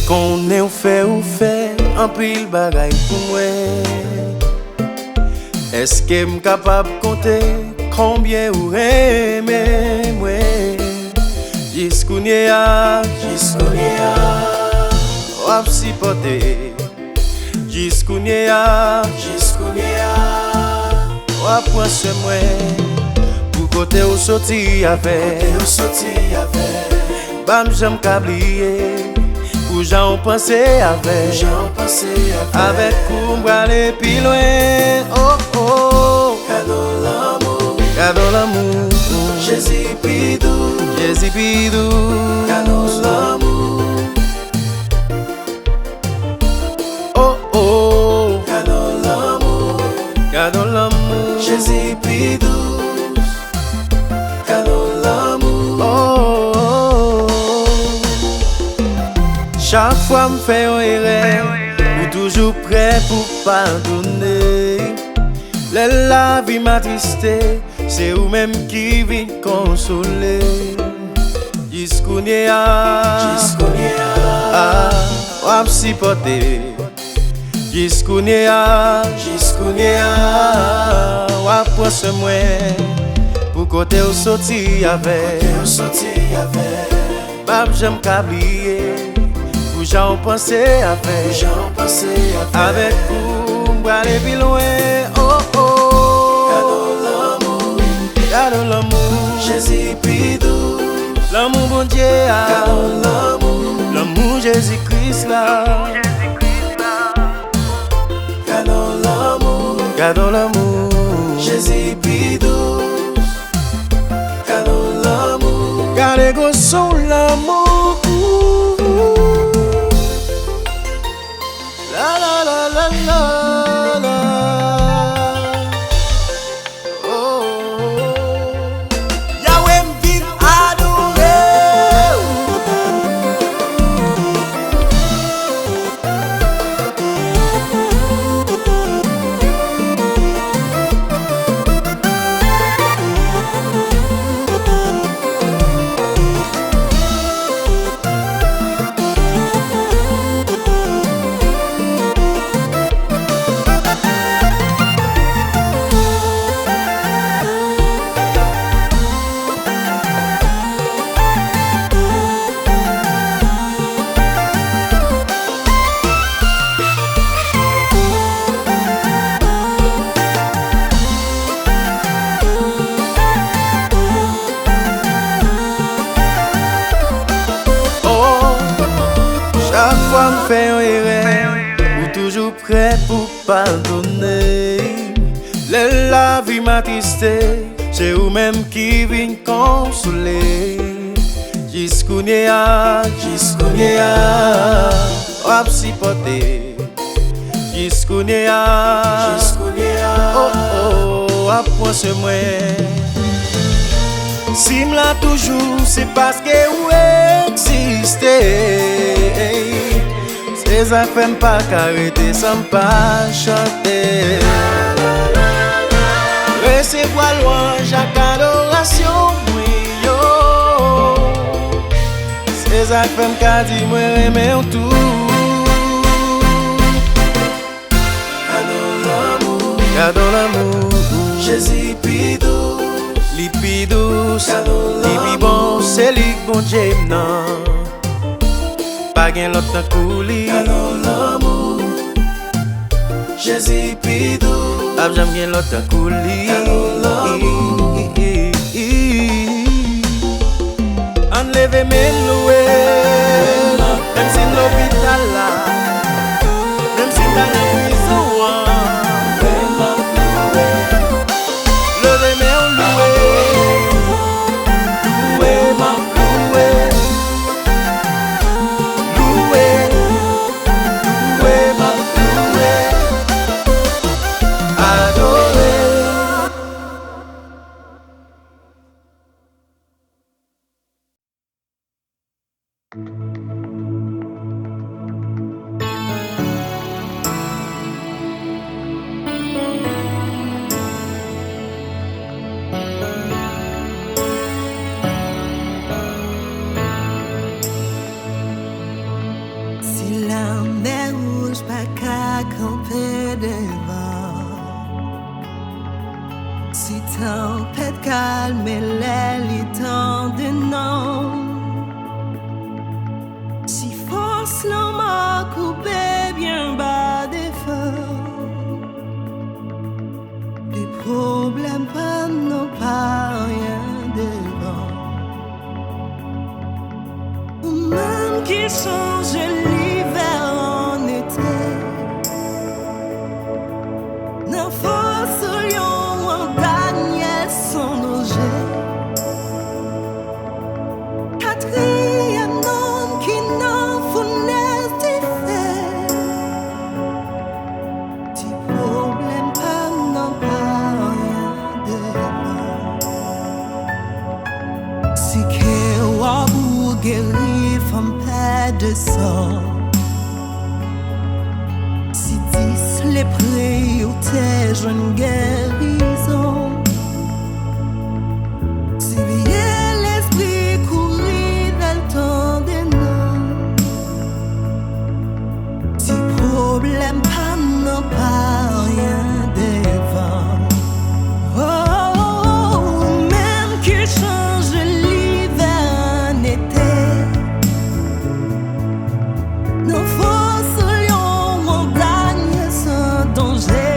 M'konne ou fait en pile bagay pour moi. Est-ce que m'capable compter combien ou aimer moi? Jiskounie a wap sipote. Jiskounie a wap pense moi. Pour côté ou sorti avec bam j'aime kablier. Pour j'en pensais avec ou m'aller plus loin. Oh oh, cadeau l'amour, Jésus Pidou, cadeau l'amour. Oh oh, cadeau l'amour, Jésus Pidou, cadeau l'amour. oh, oh, oh. Chaque fois me fait un erreur, ou toujours prêt pour pardonner. La vie m'a tristé, c'est vous même qui vient consoler. Jiskounie a wap sipote. Jiskounie a wap pense moi. Pour côté ou sorti avec bab j'aime kablier. Pour j'en pensais avec ou m'aller plus loin. Oh oh, cadeau l'amour, Jésus Pidou, l'amour bon Dieu, l'amour Jésus-Christ là. Cadeau l'amour, Jésus Pidou, cadeau l'amour. gardez go son l'amour. La la la la la la. Oh, Yahweh m'vin adorer. chaque fois me fait un erreur, ou toujours prêt pour pardonner. La vie m'a tristé, c'est vous même qui vient consoler. Jiskounie a wap sipote. Jiskounie a oh oh, wap pense moi. Si m'la toujours, c'est parce que vous existez. Ces affaires m'pas qu'arrêter sans pas chanter. Recevoir louange à adoration, oui yo. Ces affaires m'pas dit moi aimer tout. Cadeau l'amour, Jésus Pidou, li pi douce, cadeau li pi bon, c'est li bon Dieu non. Pas gen l'autre tant kouli. cadeau l'amour. Jésus Pidou, Ab j'aime gen l'autre tant kouli. Cadeau l'amour. Enleve men loué, même si l'hôpital là, même si dans la prison. Leve men loué, Si tempête calme les temps de non. Si force l'homme m'a coupé bien bas des feux. Des problèmes pas non pas rien devant. Ou même qui change l'hiver en été. N'en force lion en Daniel son danger. Quatrième homme qui n'en fournaise des faits. Petit problème pas non pas rien devant. Si que ou guéri femme pas de sang. Si dis les prix ou tes jeunes guérison. Si bien l'esprit courir dans le temps des noms. Si problème pas non pas rien devant. Oh, même qui change l'hiver en été. Nos forces lions montagne sans danger.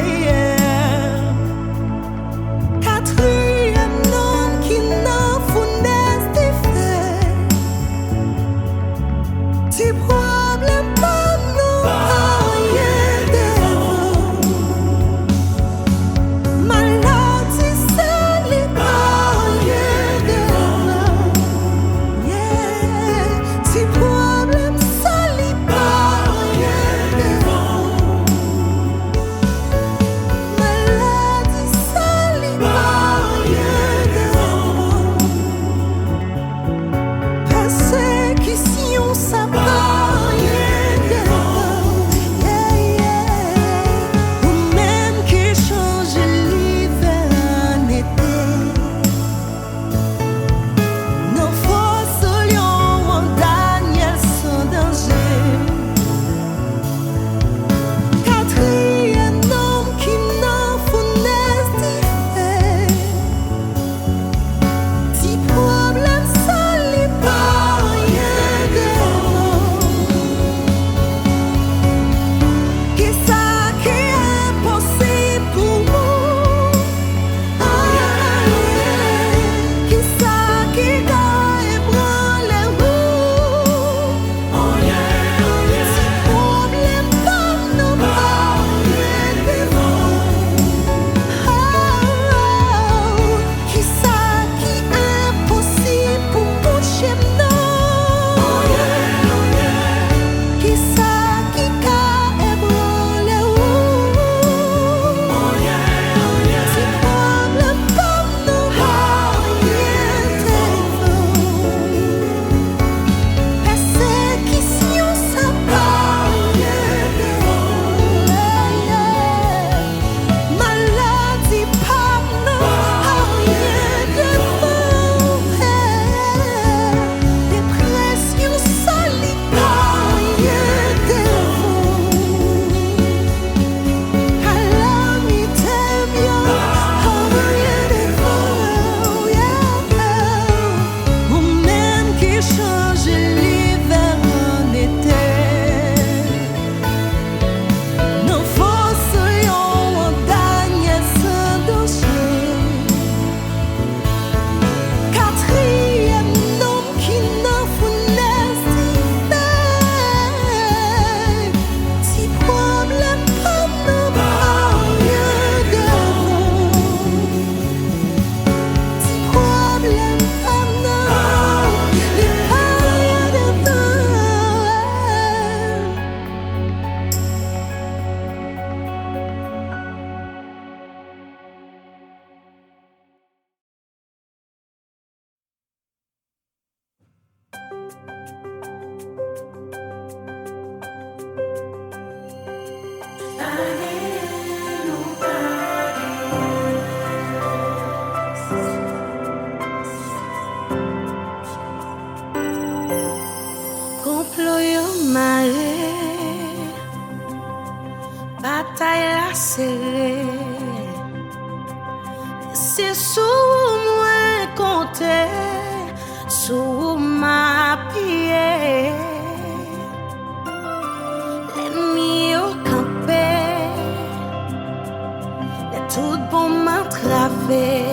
c'est sous moi compter, sous ma pied. L'ennemi au campé, et tout bon m'attraper.